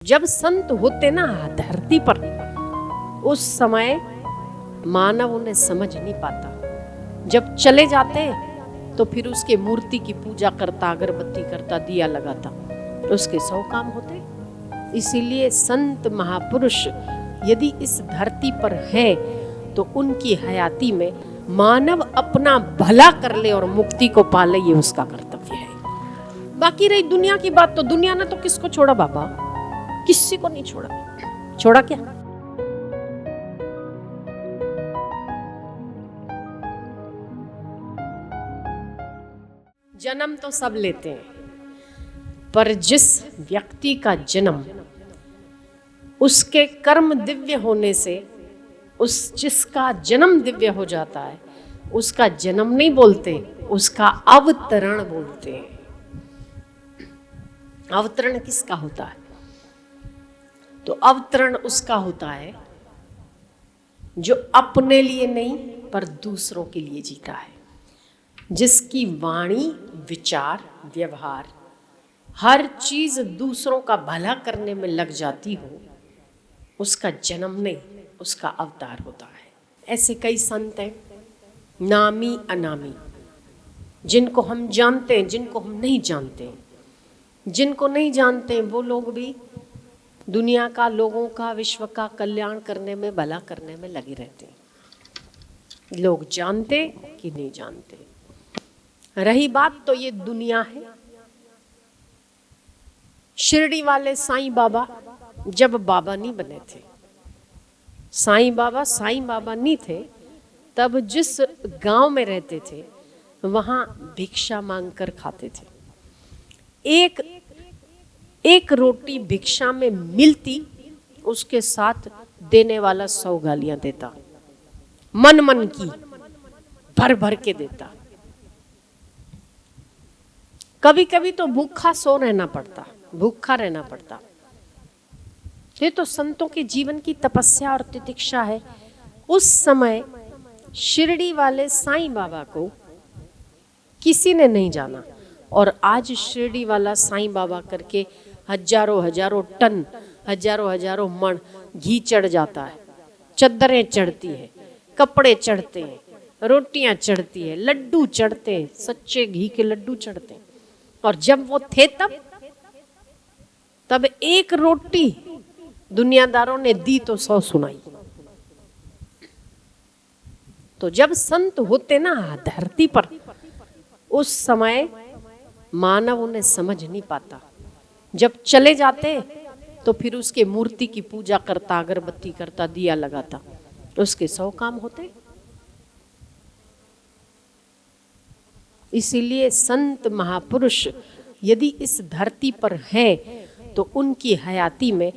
जब संत होते ना धरती पर, उस समय मानव उन्हें समझ नहीं पाता। जब चले जाते तो फिर उसके मूर्ति की पूजा करता, अगरबत्ती करता, दिया लगाता, उसके 100 काम होते। इसीलिए संत महापुरुष यदि इस धरती पर है तो उनकी हयाती में मानव अपना भला कर ले और मुक्ति को पाले, ये उसका कर्तव्य है। बाकी रही दुनिया की बात, तो दुनिया ने तो किसको छोड़ा बाबा, किसी को नहीं छोड़ा। छोड़ा क्या? जन्म तो सब लेते हैं, पर जिस व्यक्ति का जन्म उसके कर्म दिव्य होने से, उस जिसका जन्म दिव्य हो जाता है, उसका जन्म नहीं बोलते, उसका अवतरण बोलते हैं। अवतरण किसका होता है? तो अवतरण उसका होता है जो अपने लिए नहीं पर दूसरों के लिए जीता है, जिसकी वाणी, विचार, व्यवहार, हर चीज दूसरों का भला करने में लग जाती हो, उसका जन्म नहीं, उसका अवतार होता है। ऐसे कई संत हैं, नामी अनामी, जिनको हम जानते हैं, जिनको हम नहीं जानते। जिनको नहीं जानते वो लोग भी दुनिया का, लोगों का, विश्व का कल्याण करने में, भला करने में लगे रहते हैं। लोग जानते कि नहीं जानते। रही बात तो ये दुनिया है। शिरडी वाले साईं बाबा जब बाबा नहीं बने थे, साईं बाबा नहीं थे, तब जिस गांव में रहते थे वहां भिक्षा मांगकर खाते थे। एक रोटी भिक्षा में मिलती, उसके साथ देने वाला 100 गालियां देता, मन की भर भर के देता। कभी कभी तो भूखा रहना पड़ता। ये तो संतों के जीवन की तपस्या और तितिक्षा है। उस समय शिरडी वाले साईं बाबा को किसी ने नहीं जाना, और आज शिरडी वाला साईं बाबा करके हजारों टन, हजारों मण घी चढ़ जाता है, चद्दरें चढ़ती है, कपड़े चढ़ते हैं, रोटियां चढ़ती है, लड्डू चढ़ते हैं, सच्चे घी के लड्डू चढ़ते हैं। और जब वो थे तब एक रोटी दुनियादारों ने दी तो 100 सुनाई। तो जब संत होते ना धरती पर, उस समय मानव उन्हें समझ नहीं पाता। जब चले जाते तो फिर उसके मूर्ति की पूजा करता, अगरबत्ती करता, दिया लगाता, उसके 100 काम होते। इसीलिए संत महापुरुष यदि इस धरती पर है तो उनकी हयाती में,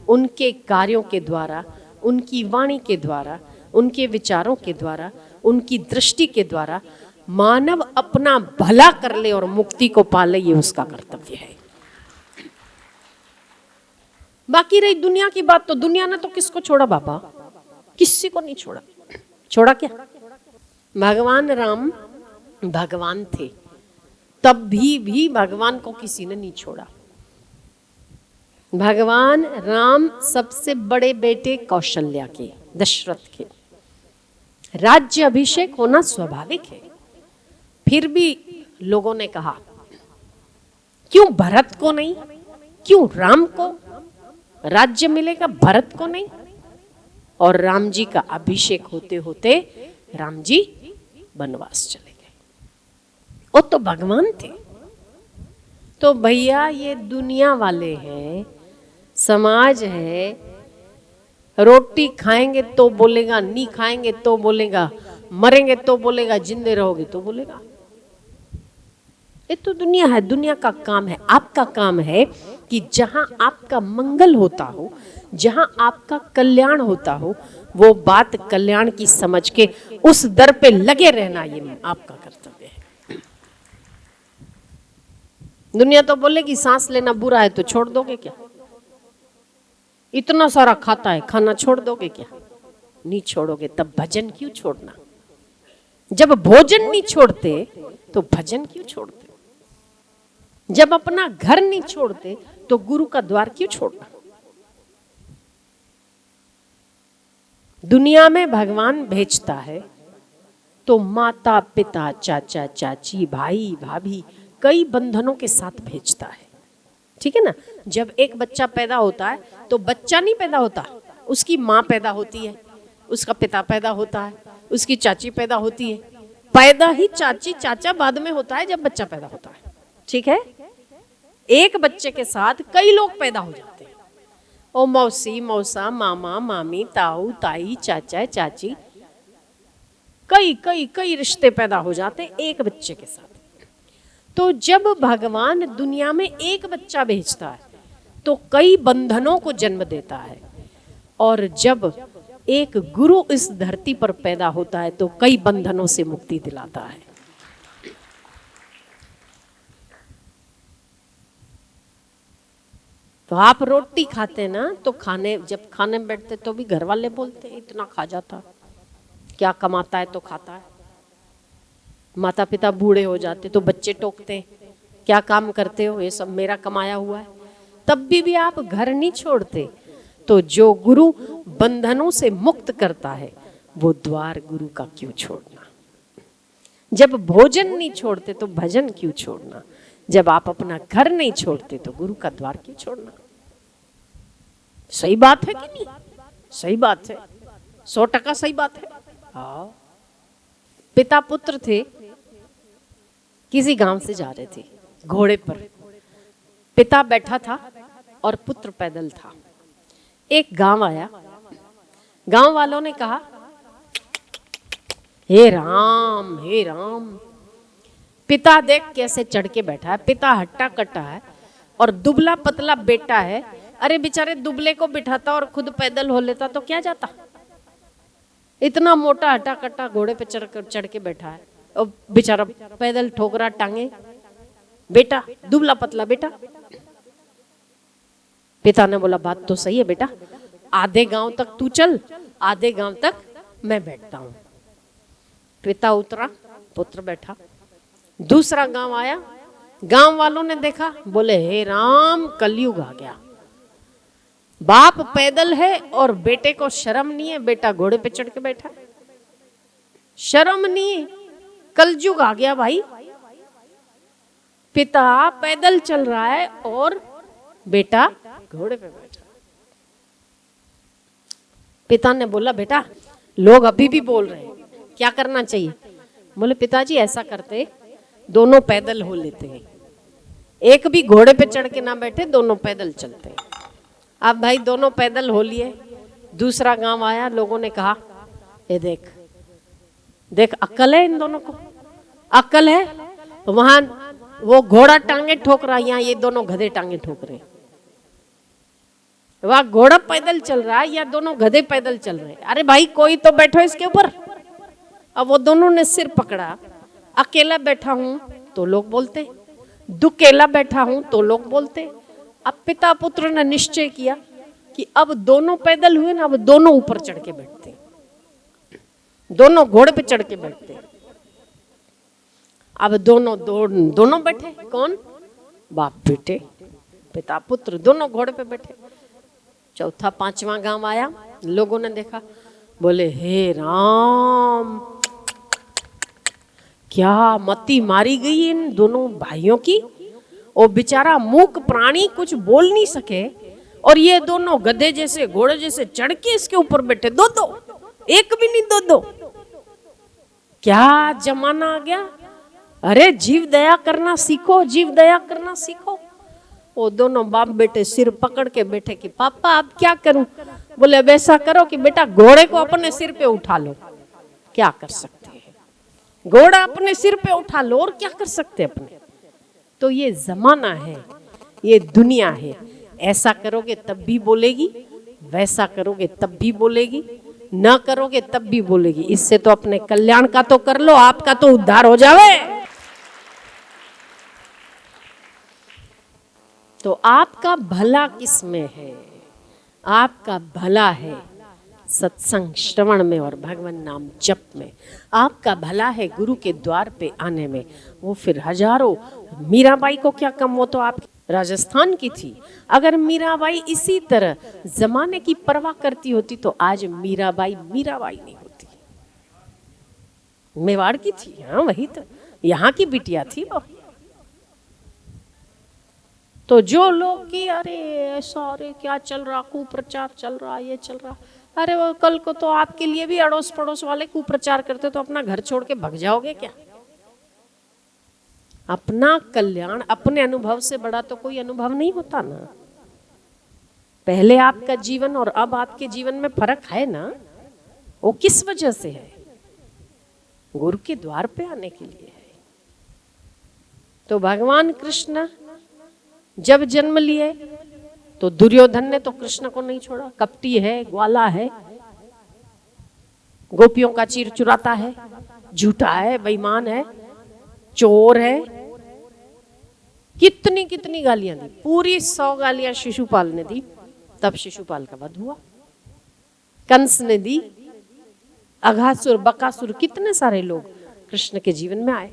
उनके कार्यों के द्वारा, उनकी वाणी के द्वारा, उनके विचारों के द्वारा, उनकी दृष्टि के द्वारा मानव अपना भला कर ले और मुक्ति को पाले, ये उसका कर्तव्य है। बाकी रही दुनिया की बात, तो दुनिया ने तो किसको छोड़ा बाबा, किसी को नहीं छोड़ा। छोड़ा क्या? भगवान राम भगवान थे, तब भी भगवान को किसी ने नहीं छोड़ा। भगवान राम सबसे बड़े बेटे कौशल्या के, दशरथ के, राज्य अभिषेक होना स्वाभाविक है। फिर भी लोगों ने कहा क्यों भरत को नहीं, क्यों राम को राज्य मिलेगा, भरत को नहीं? और राम जी का अभिषेक होते होते राम जी वनवास चले गए। वो तो भगवान थे। तो भैया ये दुनिया वाले हैं, समाज है। रोटी खाएंगे तो बोलेगा, नहीं खाएंगे तो बोलेगा, मरेंगे तो बोलेगा, जिंदे रहोगे तो बोलेगा। ये तो दुनिया है, दुनिया का काम है। आपका काम है कि जहां आपका मंगल होता हो, जहां आपका कल्याण होता हो, वो बात कल्याण की समझ के उस दर पे लगे रहना, ये आपका कर्तव्य है। दुनिया तो बोलेगी सांस लेना बुरा है, तो छोड़ दोगे क्या? इतना सारा खाता है, खाना छोड़ दोगे क्या? नहीं छोड़ोगे। तब भजन क्यों छोड़ना? जब भोजन नहीं छोड़ते तो भजन क्यों छोड़ते? जब अपना घर नहीं छोड़ते तो गुरु का द्वार क्यों छोड़ना? दुनिया में भगवान भेजता है तो माता पिता चाचा चाची भाई भाभी कई बंधनों के साथ भेजता है, ठीक है ना। जब एक बच्चा पैदा होता है तो बच्चा नहीं पैदा होता, उसकी माँ पैदा होती है, उसका पिता पैदा होता है, उसकी चाची पैदा होती है। पैदा ही चाची चाचा बाद में होता है जब बच्चा पैदा होता है, ठीक है। एक बच्चे के साथ कई लोग पैदा हो जाते हैं, ओ मौसी मौसा मामा मामी ताऊ ताई चाचा चाची, कई कई कई रिश्ते पैदा हो जाते हैं एक बच्चे के साथ। तो जब भगवान दुनिया में एक बच्चा भेजता है तो कई बंधनों को जन्म देता है, और जब एक गुरु इस धरती पर पैदा होता है तो कई बंधनों से मुक्ति दिलाता है। तो आप रोटी खाते ना, तो जब खाने में बैठते तो भी घर वाले बोलते इतना खा जाता, क्या कमाता है तो खाता है। माता पिता बूढ़े हो जाते तो बच्चे टोकते, क्या काम करते हो, ये सब मेरा कमाया हुआ है। तब भी आप घर नहीं छोड़ते। तो जो गुरु बंधनों से मुक्त करता है वो द्वार गुरु का क्यों छोड़ना। जब भोजन नहीं छोड़ते तो भजन क्यों छोड़ना। जब आप अपना घर नहीं छोड़ते तो गुरु का द्वार क्यों छोड़ना। सही बात है कि नहीं? सही बात है, 100% सही बात है। हाँ, पिता पुत्र थे, किसी गांव से जा रहे थे घोड़े पर। पिता बैठा था और पुत्र पैदल था। एक गांव आया, गांव वालों ने कहा हे राम हे राम। पिता देख कैसे चढ़ के बैठा है, पिता हट्टा कट्टा है और दुबला पतला बेटा है। अरे बेचारे दुबले को बिठाता और खुद पैदल हो लेता तो क्या जाता। इतना मोटा हट्टा कट्टा घोड़े पे चढ़ के बैठा है और बेचारा पैदल ठोक रहा टांगे, बेटा दुबला पतला बेटा। पिता ने बोला बात तो सही है बेटा, आधे गांव तक तू चल, आधे गांव तक मैं बैठता हूं। पिता उतरा, पुत्र बैठा। दूसरा गांव आया, गांव वालों ने देखा, बोले हे राम कलयुग आ गया। बाप पैदल है और बेटे को शर्म नहीं है, बेटा घोड़े पे चढ़ के बैठा है, शर्म नहीं है, कलयुग आ गया भाई। पिता पैदल चल रहा है और बेटा घोड़े पे बैठा। पिता ने बोला बेटा लोग अभी भी बोल रहे हैं, क्या करना चाहिए। बोले पिताजी ऐसा करते, दोनों पैदल हो लेते हैं, एक भी घोड़े पे चढ़ के ना बैठे, दोनों पैदल चलते हैं। अब भाई दोनों पैदल हो लिए। दूसरा गांव आया, लोगों ने कहा ये देख देख अक्ल है इन दोनों को, अक्ल है। वहां वो घोड़ा टांगे ठोक रहा, यहाँ ये दोनों गधे टांगे ठोक रहे। वहां घोड़ा पैदल चल रहा है या दोनों गधे पैदल चल रहे हैं। अरे भाई कोई तो बैठो इसके ऊपर। अब वो दोनों ने सिर पकड़ा। अकेला बैठा हूं तो लोग बोलते, दुकेला बैठा हूं तो लोग बोलते। अब पिता पुत्र ने निश्चय किया कि अब दोनों पैदल हुए ना, अब दोनों ऊपर चढ़ के बैठते, दोनों घोड़े पे चढ़ के बैठते। अब दोनों बैठे, कौन, बाप बेटे, पिता पुत्र दोनों घोड़े पे बैठे। चौथा पांचवा गांव आया, लोगों ने देखा, बोले हे राम क्या मती मारी गई इन दोनों भाइयों की। वो बेचारा मूक प्राणी कुछ बोल नहीं सके और ये दोनों गधे जैसे घोड़े जैसे चढ़ के इसके ऊपर बैठे, दो दो, एक भी नहीं दो दो। क्या जमाना आ गया। अरे जीव दया करना सीखो, जीव दया करना सीखो। वो दोनों बाप बेटे सिर पकड़ के बैठे कि पापा अब क्या करूं। बोले वैसा करो कि बेटा घोड़े को अपने सिर पे उठा लो। क्या कर सकते हैं, घोड़ा अपने सिर पे उठा लो, और क्या कर सकते अपने। तो ये जमाना है, ये दुनिया है। ऐसा करोगे तब भी बोलेगी, वैसा करोगे तब भी बोलेगी, ना करोगे तब भी बोलेगी। इससे तो अपने कल्याण का तो कर लो, आपका तो उद्धार हो जावे। तो आपका भला किस में है। आपका भला है सत्संग श्रवण में और भगवान नाम जप में। आपका भला है गुरु के द्वार पे आने में। वो फिर हजारों, मीराबाई को क्या कम, वो तो आप राजस्थान की थी। अगर मीराबाई इसी तरह जमाने की परवाह करती होती तो आज मीराबाई मीराबाई नहीं होती। मेवाड़ की थी, हाँ वही तो, यहाँ की बिटिया थी वो। तो जो लोग कि अरे ऐसा, अरे क्या चल रहा, कुप्रचार चल रहा, ये चल रहा, अरे वो कल को तो आपके लिए भी अड़ोस पड़ोस वाले कुप्रचार करते तो अपना घर छोड़ के भग जाओगे क्या? अपना कल्याण अपने अनुभव से बड़ा तो कोई अनुभव नहीं होता ना। पहले आपका जीवन और अब आपके जीवन में फर्क है ना, वो किस वजह से है? गुरु के द्वार पे आने के लिए है। तो भगवान कृष्ण जब जन्म लिए तो दुर्योधन ने तो कृष्ण को नहीं छोड़ा। कपटी है, ग्वाला है, गोपियों का चीर चुराता है, झूठा है, बेईमान है, चोर है, कितनी कितनी गालियां दी। पूरी 100 गालियां शिशुपाल ने दी, तब शिशुपाल का वध हुआ। कंस ने दी, अघासुर, बकासुर, कितने सारे लोग कृष्ण के जीवन में आए।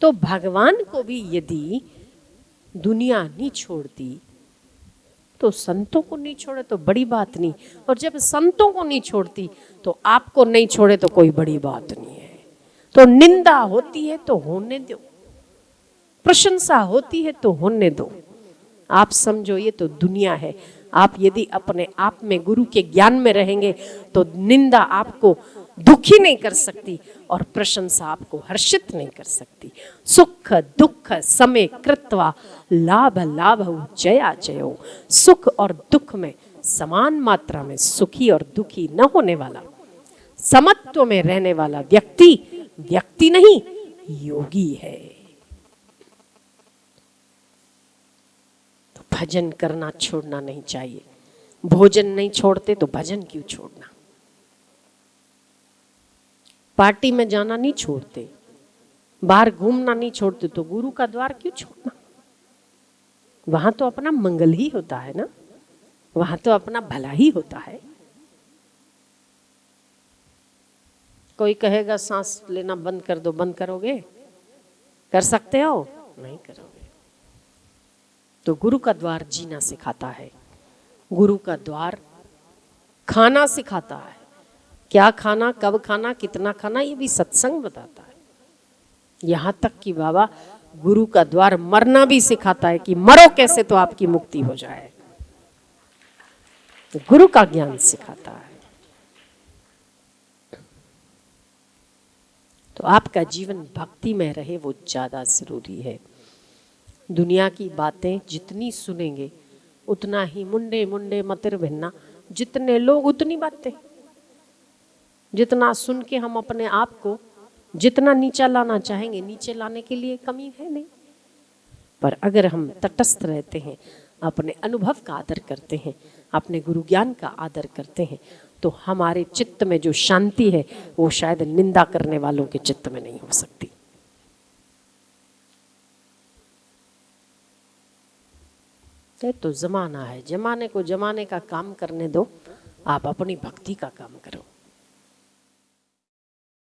तो भगवान को भी यदि दुनिया नहीं छोड़ती तो संतों को नहीं छोड़े तो बड़ी बात नहीं, और जब संतों को नहीं छोड़ती तो आपको नहीं छोड़े तो कोई बड़ी बात नहीं है। तो निंदा होती है तो होने दो, प्रशंसा होती है तो होने दो। आप समझो ये तो दुनिया है। आप यदि अपने आप में गुरु के ज्ञान में रहेंगे तो निंदा आपको दुखी नहीं कर सकती और प्रशंसा आपको हर्षित नहीं कर सकती। सुख दुख समय कृत्वा लाभ लाभ जया जयो। सुख और दुख में समान मात्रा में सुखी और दुखी न होने वाला, समत्व में रहने वाला व्यक्ति व्यक्ति नहीं, योगी है। तो भजन करना छोड़ना नहीं चाहिए। भोजन नहीं छोड़ते तो भजन क्यों छोड़ना? पार्टी में जाना नहीं छोड़ते, बाहर घूमना नहीं छोड़ते, तो गुरु का द्वार क्यों छोड़ना? वहां तो अपना मंगल ही होता है ना, वहां तो अपना भला ही होता है। कोई कहेगा सांस लेना बंद कर दो, बंद करोगे? कर सकते हो? नहीं करोगे। तो गुरु का द्वार जीना सिखाता है, गुरु का द्वार खाना सिखाता है। क्या खाना, कब खाना, कितना खाना, ये भी सत्संग बताता है। यहां तक कि बाबा गुरु का द्वार मरना भी सिखाता है कि मरो कैसे तो आपकी मुक्ति हो जाए। तो गुरु का ज्ञान सिखाता है। तो आपका जीवन भक्ति में रहे वो ज्यादा जरूरी है। दुनिया की बातें जितनी सुनेंगे उतना ही मुंडे मुंडे मतिर भिन्ना, जितने लोग उतनी बातें। जितना सुन के हम अपने आप को जितना नीचा लाना चाहेंगे, नीचे लाने के लिए कमी है नहीं। पर अगर हम तटस्थ रहते हैं, अपने अनुभव का आदर करते हैं, अपने गुरु ज्ञान का आदर करते हैं, तो हमारे चित्त में जो शांति है वो शायद निंदा करने वालों के चित्त में नहीं हो सकती। तो जमाना है, जमाने को जमाने का काम करने दो, आप अपनी भक्ति का काम करो।